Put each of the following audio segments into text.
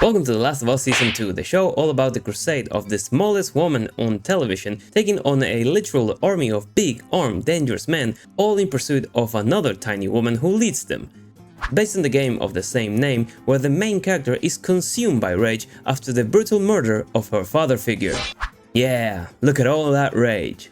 Welcome to The Last of Us Season 2, the show all about the crusade of the smallest woman on television taking on a literal army of big, armed, dangerous men, all in pursuit of another tiny woman who leads them. Based on the game of the same name, where the main character is consumed by rage after the brutal murder of her father figure. Yeah, look at all that rage.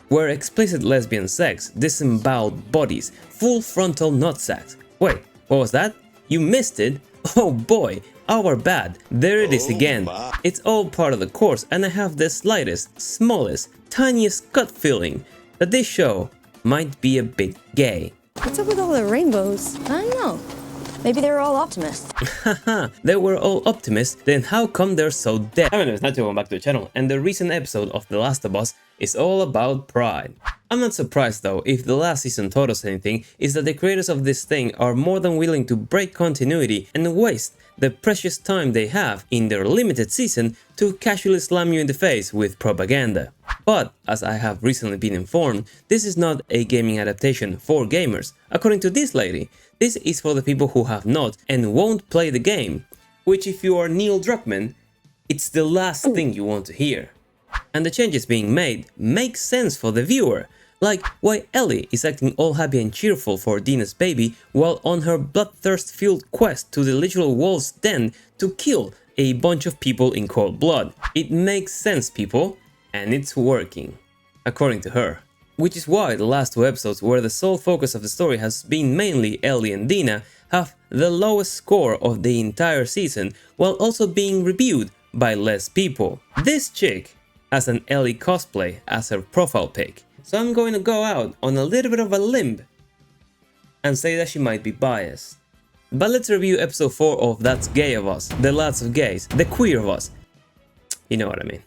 Where explicit lesbian sex, disemboweled bodies, full frontal nutsacks. Wait, what was that? You missed it? Oh boy, our bad. There it is again. It's all part of the course, and I have the slightest, smallest, tiniest gut feeling that this show might be a bit gay. What's up with all the rainbows? I don't know. Maybe they were all optimists. Haha, they were all optimists, then how come they're so dead? Hi, my name is Nacho, welcome back to the channel, and the recent episode of The Last of Us is all about pride. I'm not surprised though, if the last season taught us anything, is that the creators of this thing are more than willing to break continuity and waste the precious time they have in their limited season to casually slam you in the face with propaganda. But, as I have recently been informed, this is not a gaming adaptation for gamers. According to this lady, this is for the people who have not and won't play the game, which if you are Neil Druckmann, it's the last thing you want to hear. And the changes being made make sense for the viewer, like why Ellie is acting all happy and cheerful for Dina's baby while on her bloodthirst-fueled quest to the literal wolf's den to kill a bunch of people in cold blood. It makes sense, people, and it's working, according to her. Which is why the last two episodes, where the sole focus of the story has been mainly Ellie and Dina, have the lowest score of the entire season, while also being reviewed by less people. This chick has an Ellie cosplay as her profile pic, so I'm going to go out on a little bit of a limb and say that she might be biased. But let's review episode 4 of That's Gay of Us, the Lads of Gays, the Queer of Us. You know what I mean.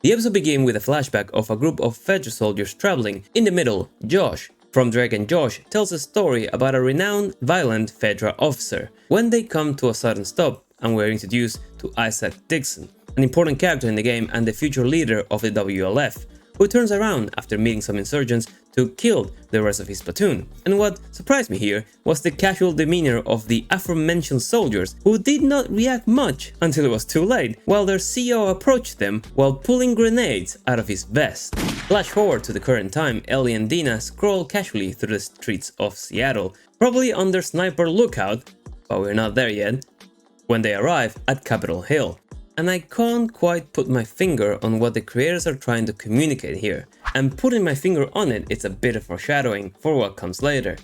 The episode begins with a flashback of a group of Fedra soldiers traveling. In the middle, Josh from Drake and Josh tells a story about a renowned violent Fedra officer. When they come to a sudden stop, and we're introduced to Isaac Dixon, an important character in the game and the future leader of the WLF, who turns around after meeting some insurgents to kill the rest of his platoon. And what surprised me here was the casual demeanor of the aforementioned soldiers, who did not react much until it was too late, while their CO approached them while pulling grenades out of his vest. Flash forward to the current time, Ellie and Dina scroll casually through the streets of Seattle, probably under sniper lookout, but we're not there yet, when they arrive at Capitol Hill. And I can't quite put my finger on what the creators are trying to communicate here, and putting my finger on it, it's a bit of foreshadowing for what comes later.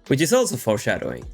Which is also foreshadowing.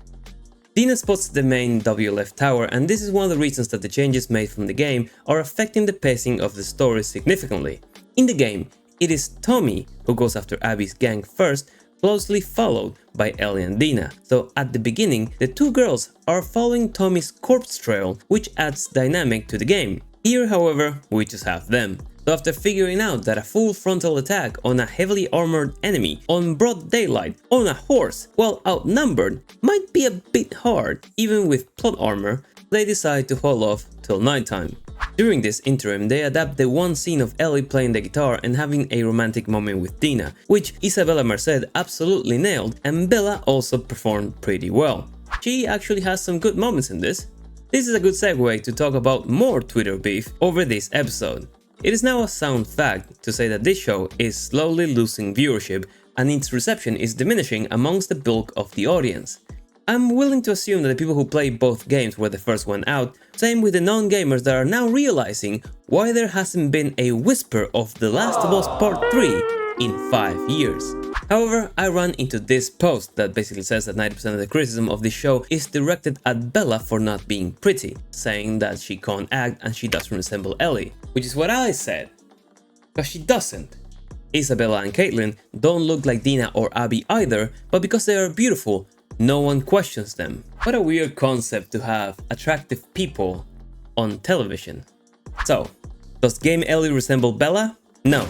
Dina spots the main WLF tower, and this is one of the reasons that the changes made from the game are affecting the pacing of the story significantly. In the game, it is Tommy who goes after Abby's gang first, closely followed by Ellie and Dina. So at the beginning, the two girls are following Tommy's corpse trail, which adds dynamic to the game. Here, however, we just have them. So after figuring out that a full frontal attack on a heavily armored enemy on broad daylight on a horse while outnumbered might be a bit hard, even with plot armor, they decide to hold off till nighttime. During this interim, they adapt the one scene of Ellie playing the guitar and having a romantic moment with Dina, which Isabella Merced absolutely nailed, and Bella also performed pretty well. She actually has some good moments in this. This is a good segue to talk about more Twitter beef over this episode. It is now a sound fact to say that this show is slowly losing viewership and its reception is diminishing amongst the bulk of the audience. I'm willing to assume that the people who play both games were the first one out, same with the non-gamers that are now realizing why there hasn't been a whisper of The Last of Us Part 3 in 5 years. However, I run into this post that basically says that 90% of the criticism of this show is directed at Bella for not being pretty, saying that she can't act and she doesn't resemble Ellie, which is what I said, because she doesn't. Isabella and Caitlin don't look like Dina or Abby either, but because they are beautiful, no one questions them. What a weird concept to have attractive people on television. So, does Game Ellie resemble Bella? No.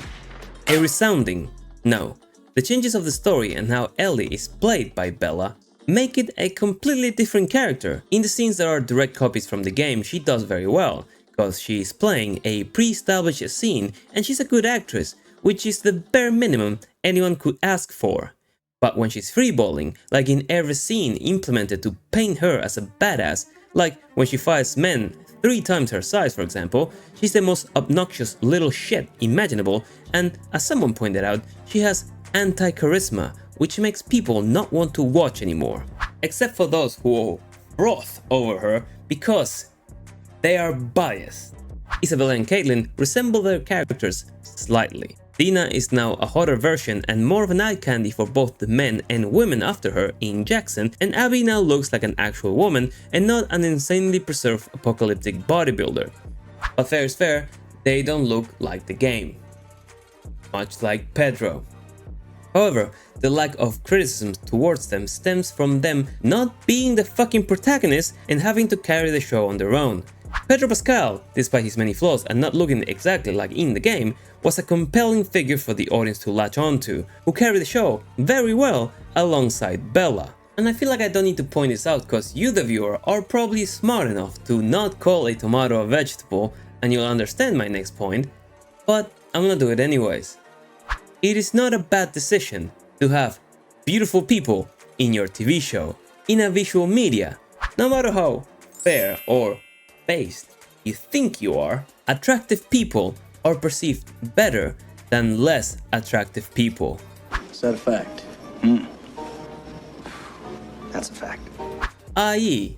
A resounding no. The changes of the story and how Ellie is played by Bella make it a completely different character. In the scenes that are direct copies from the game, she does very well, because she is playing a pre-established scene and she's a good actress, which is the bare minimum anyone could ask for. But when she's freeballing, like in every scene implemented to paint her as a badass, Like when she fights men 3 times her size, for example, she's the most obnoxious little shit imaginable, and as someone pointed out, she has anti-charisma, which makes people not want to watch anymore. Except for those who froth over her because they are biased. Isabella and Caitlin resemble their characters slightly. Dina is now a hotter version and more of an eye candy for both the men and women after her in Jackson, and Abby now looks like an actual woman and not an insanely preserved apocalyptic bodybuilder. But fair is fair, they don't look like the game. Much like Pedro. However, the lack of criticism towards them stems from them not being the fucking protagonist and having to carry the show on their own. Pedro Pascal, despite his many flaws and not looking exactly like in the game, was a compelling figure for the audience to latch onto, who carried the show very well alongside Bella. And I feel like I don't need to point this out because you the viewer are probably smart enough to not call a tomato a vegetable and you'll understand my next point, but I'm gonna do it anyways. It is not a bad decision to have beautiful people in your TV show, in a visual media, no matter how fair or based you think you are. Attractive people are perceived better than less attractive people. Is that a fact? That's a fact. I.e.,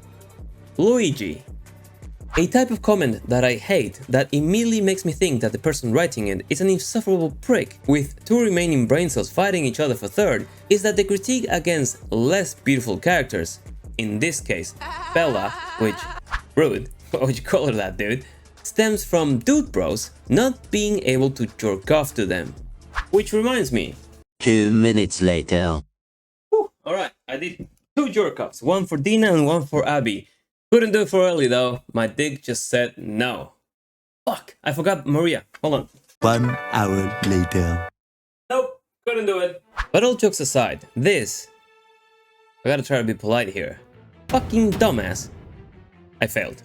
Luigi. A type of comment that I hate that immediately makes me think that the person writing it is an insufferable prick with 2 remaining brain cells fighting each other for third is that the critique against less beautiful characters, in this case Bella, which, rude, what would you call her that, dude, stems from dude bros not being able to jerk off to them. Which reminds me. 2 minutes later. Alright, I did 2 jerk offs, one for Dina and one for Abby. Couldn't do it for Ellie though, my dick just said no. Fuck, I forgot Maria, hold on. 1 hour later. Nope, couldn't do it. But all jokes aside, this, I gotta try to be polite here, fucking dumbass, I failed.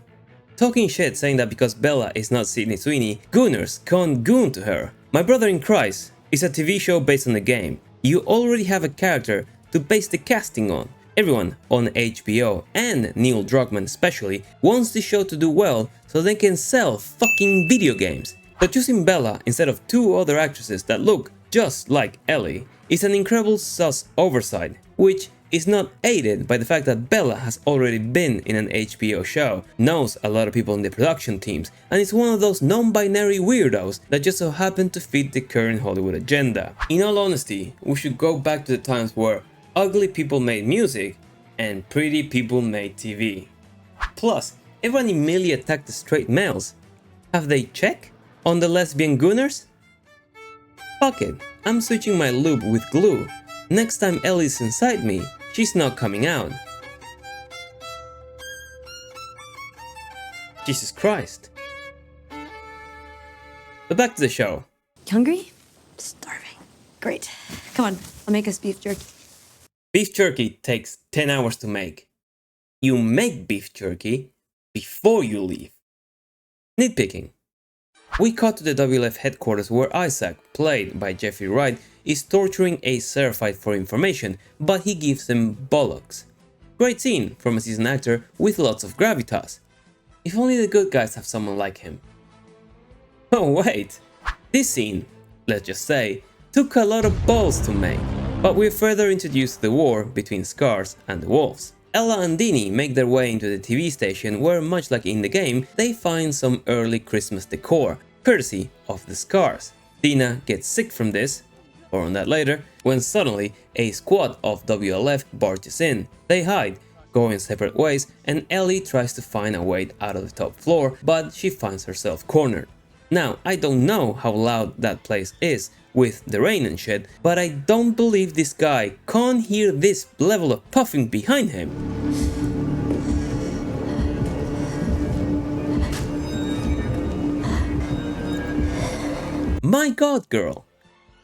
Talking shit saying that because Bella is not Sydney Sweeney, gooners can't goon to her. My Brother in Christ is a TV show based on the game. You already have a character to base the casting on. Everyone on HBO, and Neil Druckmann especially, wants the show to do well so they can sell fucking video games. So choosing Bella instead of 2 other actresses that look just like Ellie is an incredible sus oversight, which is not aided by the fact that Bella has already been in an HBO show, knows a lot of people in the production teams, and is one of those non-binary weirdos that just so happen to fit the current Hollywood agenda. In all honesty, we should go back to the times where ugly people made music and pretty people made TV. Plus, everyone immediately attacked the straight males. Have they checked on the lesbian gooners? Fuck it, I'm switching my lube with glue. Next time Ellie's inside me, she's not coming out. Jesus Christ. But back to the show. Hungry? Starving. Great. Come on, I'll make us beef jerky. Beef jerky takes 10 hours to make. You make beef jerky before you leave. Nitpicking. We cut to the WLF headquarters where Isaac, played by Jeffrey Wright, is torturing a Seraphite for information, but he gives him bollocks. Great scene from a seasoned actor with lots of gravitas. If only the good guys have someone like him. Oh wait, this scene, let's just say, took a lot of balls to make, but we're further introduced to the war between Scars and the Wolves. Ella and Dini make their way into the TV station where, much like in the game, they find some early Christmas decor, courtesy of the Scars. Dina gets sick from this, more on that later, when suddenly a squad of WLF barges in. They hide, going separate ways, and Ellie tries to find a way out of the top floor, but she finds herself cornered. Now, I don't know how loud that place is with the rain and shit, but I don't believe this guy can't hear this level of puffing behind him. My god, girl.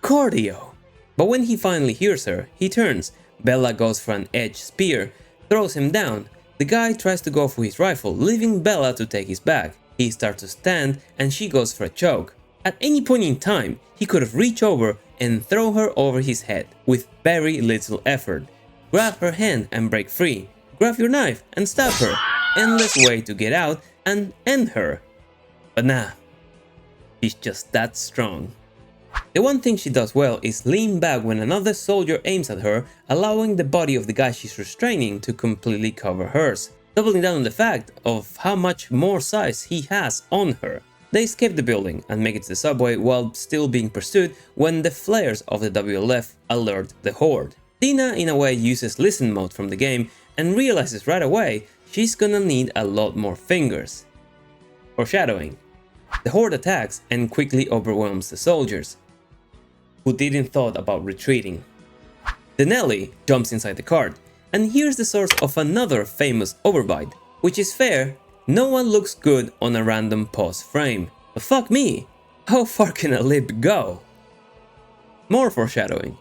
Cardio. But when he finally hears her, he turns. Bella goes for an edge spear, throws him down. The guy tries to go for his rifle, leaving Bella to take his back. He starts to stand and she goes for a choke. At any point in time, he could have reached over and throw her over his head with very little effort. Grab her hand and break free. Grab your knife and stab her. endless way to get out and end her. But nah, she's just that strong. The one thing she does well is lean back when another soldier aims at her, allowing the body of the guy she's restraining to completely cover hers, doubling down on the fact of how much more size he has on her. They escape the building and make it to the subway while still being pursued when the flares of the WLF alert the Horde. Dina in a way uses listen mode from the game and realizes right away she's gonna need a lot more fingers. Foreshadowing. The Horde attacks and quickly overwhelms the soldiers, who didn't thought about retreating. Then Ellie jumps inside the cart, and here's the source of another famous overbite, which is fair, no one looks good on a random pause frame. But fuck me, how far can a lip go? More foreshadowing.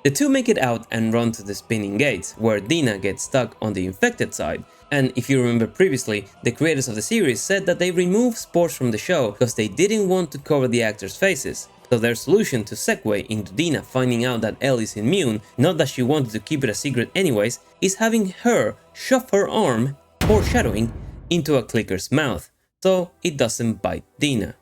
The two make it out and run to the spinning gates, where Dina gets stuck on the infected side. And if you remember previously, the creators of the series said that they removed sports from the show because they didn't want to cover the actors' faces. So their solution to segue into Dina finding out that Ellie's immune, not that she wanted to keep it a secret anyways, is having her shove her arm, foreshadowing, into a clicker's mouth, so it doesn't bite Dina.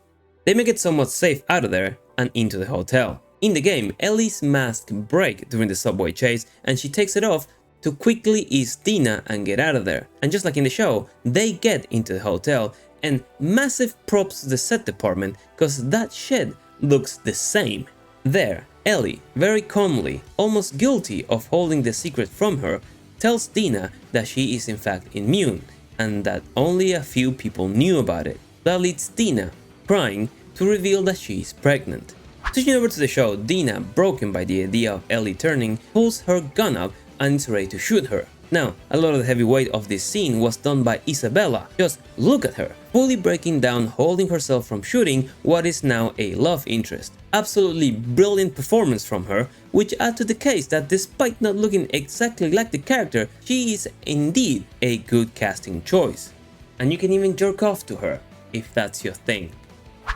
They make it somewhat safe out of there and into the hotel. In the game, Ellie's mask breaks during the subway chase and she takes it off to quickly ease Dina and get out of there. And just like in the show, they get into the hotel, and massive props to the set department because that shed looks the same. There, Ellie, very calmly, almost guilty of holding the secret from her, tells Dina that she is in fact immune and that only a few people knew about it. That leads Dina, crying, to reveal that she is pregnant. Switching over to the show, Dina, broken by the idea of Ellie turning, pulls her gun up and is ready to shoot her. Now, a lot of the heavy weight of this scene was done by Isabella. Just look at her, fully breaking down, holding herself from shooting what is now a love interest. Absolutely brilliant performance from her, which adds to the case that despite not looking exactly like the character, she is indeed a good casting choice. And you can even jerk off to her, if that's your thing.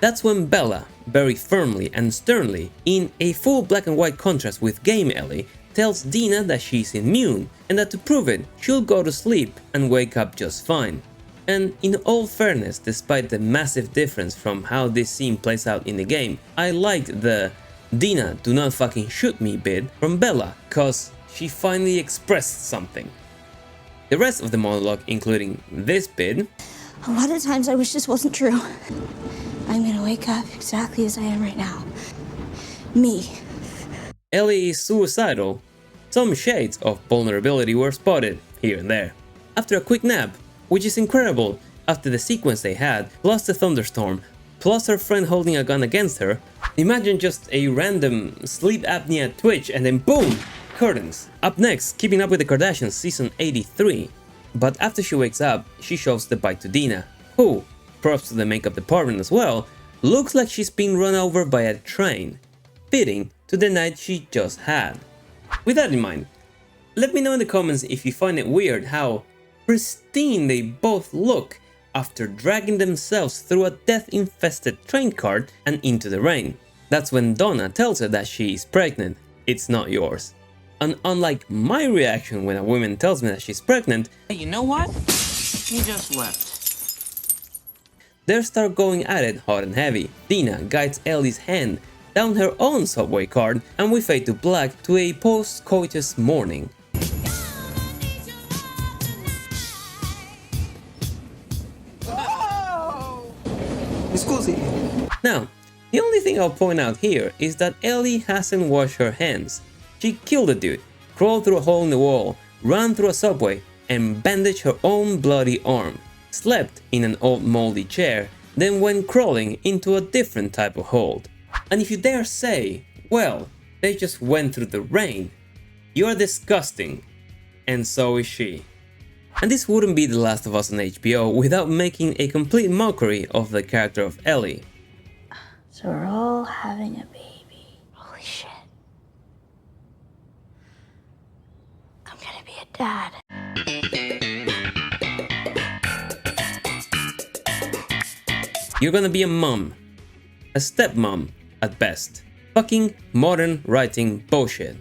That's when Bella, very firmly and sternly, in a full black and white contrast with Game Ellie, tells Dina that she's immune and that to prove it, she'll go to sleep and wake up just fine. And in all fairness, despite the massive difference from how this scene plays out in the game, I liked the "Dina, do not fucking shoot me" bit from Bella, cause she finally expressed something. The rest of the monologue, including this bit, A lot of times I wish this wasn't true. I'm gonna wake up exactly as I am right now. Me. Ellie is suicidal. Some shades of vulnerability were spotted here and there. After a quick nap, which is incredible after the sequence they had, plus the thunderstorm, plus her friend holding a gun against her, imagine just a random sleep apnea twitch and then boom! Curtains. Up next, Keeping Up with the Kardashians season 83. But after she wakes up, she shows the bite to Dina, who, props to the makeup department as well, looks like she's been run over by a train, fitting to the night she just had. With that in mind, let me know in the comments if you find it weird how pristine they both look after dragging themselves through a death-infested train cart and into the rain. That's when Donna tells her that she is pregnant. It's not yours. And unlike my reaction when a woman tells me that she's pregnant, Hey, you know what? You just left. they start going at it hot and heavy. Dina guides Ellie's hand down her own subway card, and we fade to black to a post-coitus morning. Now, the only thing I'll point out here is that Ellie hasn't washed her hands. She killed a dude, crawled through a hole in the wall, ran through a subway, and bandaged her own bloody arm, slept in an old moldy chair, then went crawling into a different type of hold. And if you dare say, well, they just went through the rain, you are disgusting, and so is she. And this wouldn't be The Last of Us on HBO without making a complete mockery of the character of Ellie. So we're all having a baby. Holy shit. I'm gonna be a dad. You're gonna be a mom. A stepmom, at best. Fucking modern writing bullshit.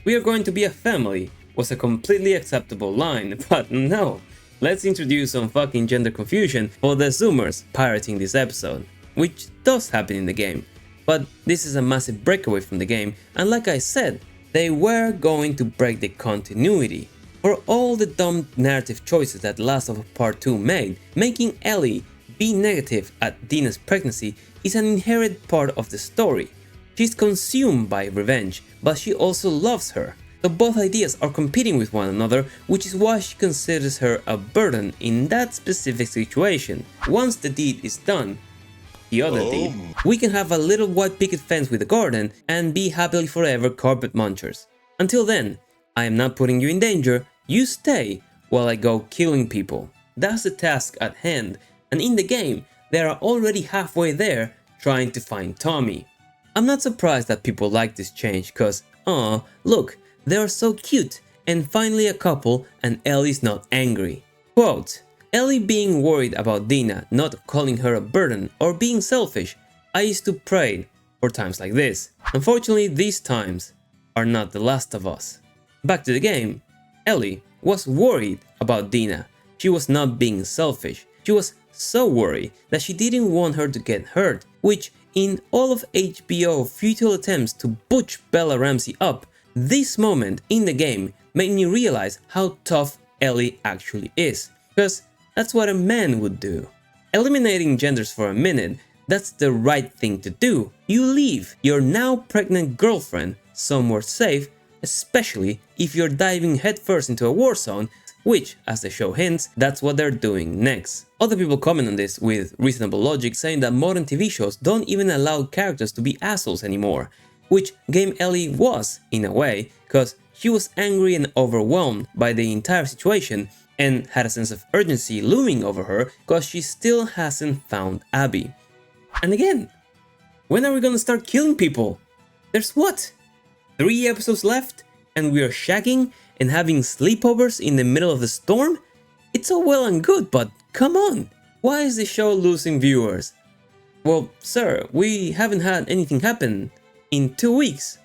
We are going to be a family was a completely acceptable line, but no. let's introduce some fucking gender confusion for the Zoomers pirating this episode, which does happen in the game. But this is a massive breakaway from the game, and like I said, they were going to break the continuity. For all the dumb narrative choices that Last of Us Part 2 made, making Ellie be negative at Dina's pregnancy is an inherent part of the story. She's consumed by revenge, but she also loves her. So both ideas are competing with one another, which is why she considers her a burden in that specific situation. Once the deed is done, the other deed, we can have a little white picket fence with a garden and be happily forever carpet munchers. Until then, I am not putting you in danger, you stay while I go killing people. That's the task at hand, and in the game, they are already halfway there trying to find Tommy. I'm not surprised that people like this change, cause, aw, look, they are so cute, and finally a couple and Ellie's not angry. Quote, Ellie being worried about Dina not calling her a burden or being selfish, I used to pray for times like this. Unfortunately, these times are not the last of us. Back to the game, Ellie was worried about Dina. She was not being selfish. She was so worried that she didn't want her to get hurt, which in all of HBO's futile attempts to butch Bella Ramsey up, this moment in the game made me realize how tough Ellie actually is, because that's what a man would do. Eliminating genders for a minute, that's the right thing to do. You leave your now pregnant girlfriend somewhere safe, especially if you're diving headfirst into a war zone, which, as the show hints, that's what they're doing next. Other people comment on this with reasonable logic, saying that modern TV shows don't even allow characters to be assholes anymore, which Game Ellie was, in a way, cause she was angry and overwhelmed by the entire situation and had a sense of urgency looming over her cause she still hasn't found Abby. And again, when are we gonna start killing people? There's what? 3 episodes left and we are shagging and having sleepovers in the middle of the storm? It's all well and good, but come on! Why is the show losing viewers? Well, sir, we haven't had anything happen in 2 weeks.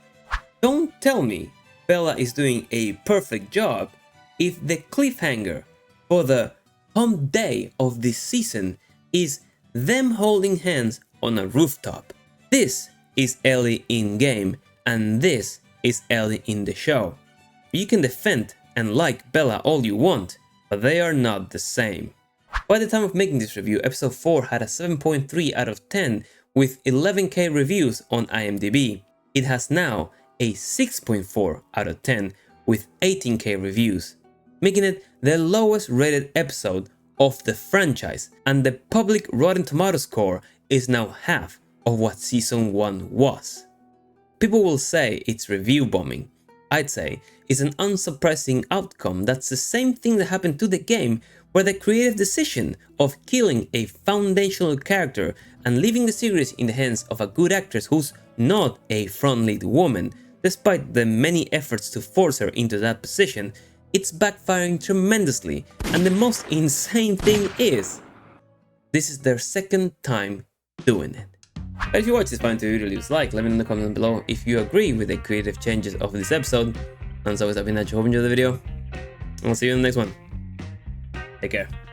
Don't tell me Bella is doing a perfect job if the cliffhanger for the hump day of this season is them holding hands on a rooftop. This is Ellie in game, and this is Ellie in the show. You can defend and like Bella all you want, but they are not the same. By the time of making this review, episode 4 had a 7.3 out of 10 with 11k reviews on IMDb. It has now a 6.4 out of 10 with 18k reviews, making it the lowest rated episode of the franchise, and the public Rotten Tomatoes score is now half of what season 1 was. People will say it's review bombing. I'd say it's an unsurprising outcome that's the same thing that happened to the game, where the creative decision of killing a foundational character and leaving the series in the hands of a good actress who's not a front lead woman, despite the many efforts to force her into that position, it's backfiring tremendously, and the most insane thing is, this is their second time doing it. But if you watch this video, leave a like, let me know in the comments below if you agree with the creative changes of this episode. And as always, I've been Nacho, hope you enjoyed the video, and I'll see you in the next one. Take care.